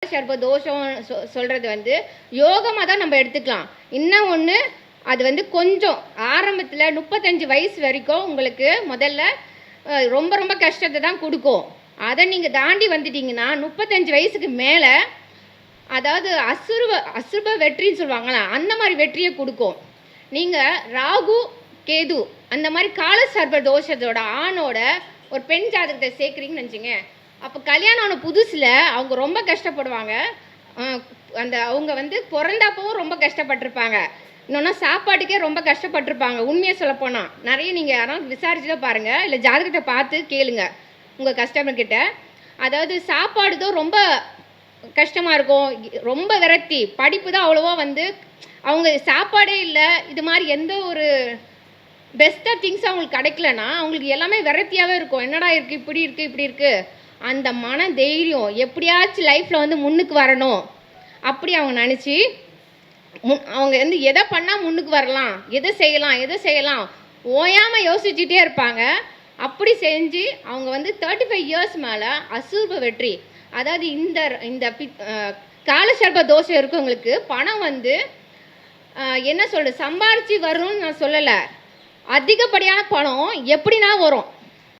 சர்ப தோஷம் சொல்கிறது வந்து யோகமாக தான் நம்ம எடுத்துக்கலாம். இன்னும் ஒன்று, அது வந்து கொஞ்சம் ஆரம்பத்தில் 35 வயசு வரைக்கும் உங்களுக்கு முதல்ல ரொம்ப ரொம்ப கஷ்டத்தை தான் கொடுக்கும். அதை நீங்கள் தாண்டி வந்துட்டீங்கன்னா 35 வயசுக்கு மேலே அதாவது அசுப வெற்றின்னு சொல்லுவாங்களா, அந்த மாதிரி வெற்றியை கொடுக்கும். நீங்கள் ராகு கேது அந்த மாதிரி கால சர்ப தோஷத்தோட ஆணோட ஒரு பெண் ஜாதகத்தை சேர்க்குறீங்கன்னு நினச்சிங்க, அப்போ கல்யாணம் ஆன புதுசில் அவங்க ரொம்ப கஷ்டப்படுவாங்க. அந்த அவங்க வந்து பிறந்தப்பவும் ரொம்ப கஷ்டப்பட்டிருப்பாங்க. இன்னொன்னா சாப்பாட்டுக்கே ரொம்ப கஷ்டப்பட்டிருப்பாங்க. உண்மையை சொல்லப்போனால் நிறைய நீங்கள் யாராவது விசாரிச்சு தான் பாருங்கள், இல்லை ஜாதகத்தை பார்த்து கேளுங்க உங்கள் கஸ்டமர்கிட்ட. அதாவது சாப்பாடு தான் ரொம்ப கஷ்டமாக இருக்கும், ரொம்ப விரக்தி. படிப்பு தான் அவ்வளோவா வந்து அவங்க சாப்பாடே இல்லை, இது மாதிரி எந்த ஒரு பெஸ்ட்டாக திங்ஸ் அவங்களுக்கு கிடைக்கலன்னா அவங்களுக்கு எல்லாமே விரக்தியாகவே இருக்கும். என்னடா இருக்குது, இப்படி இருக்குது, இப்படி இருக்குது. அந்த மன தைரியம் எப்படியாச்சும் லைஃப்பில் வந்து முன்னுக்கு வரணும் அப்படி அவங்க நினச்சி அவங்க வந்து எதை பண்ணால் முன்னுக்கு வரலாம், எதை செய்யலாம் ஓயாமல் யோசிச்சுட்டே இருப்பாங்க. அப்படி செஞ்சு அவங்க வந்து 35 இயர்ஸ் மேலே அசுப வெற்றி. அதாவது இந்த காலசர்ப தோஷம் இருக்கவங்களுக்கு பணம் வந்து என்ன சொல்கிறது, சம்பாரித்து வரும்னு நான் சொல்லலை, அதிகப்படியான பணம் எப்படின்னா வரும்.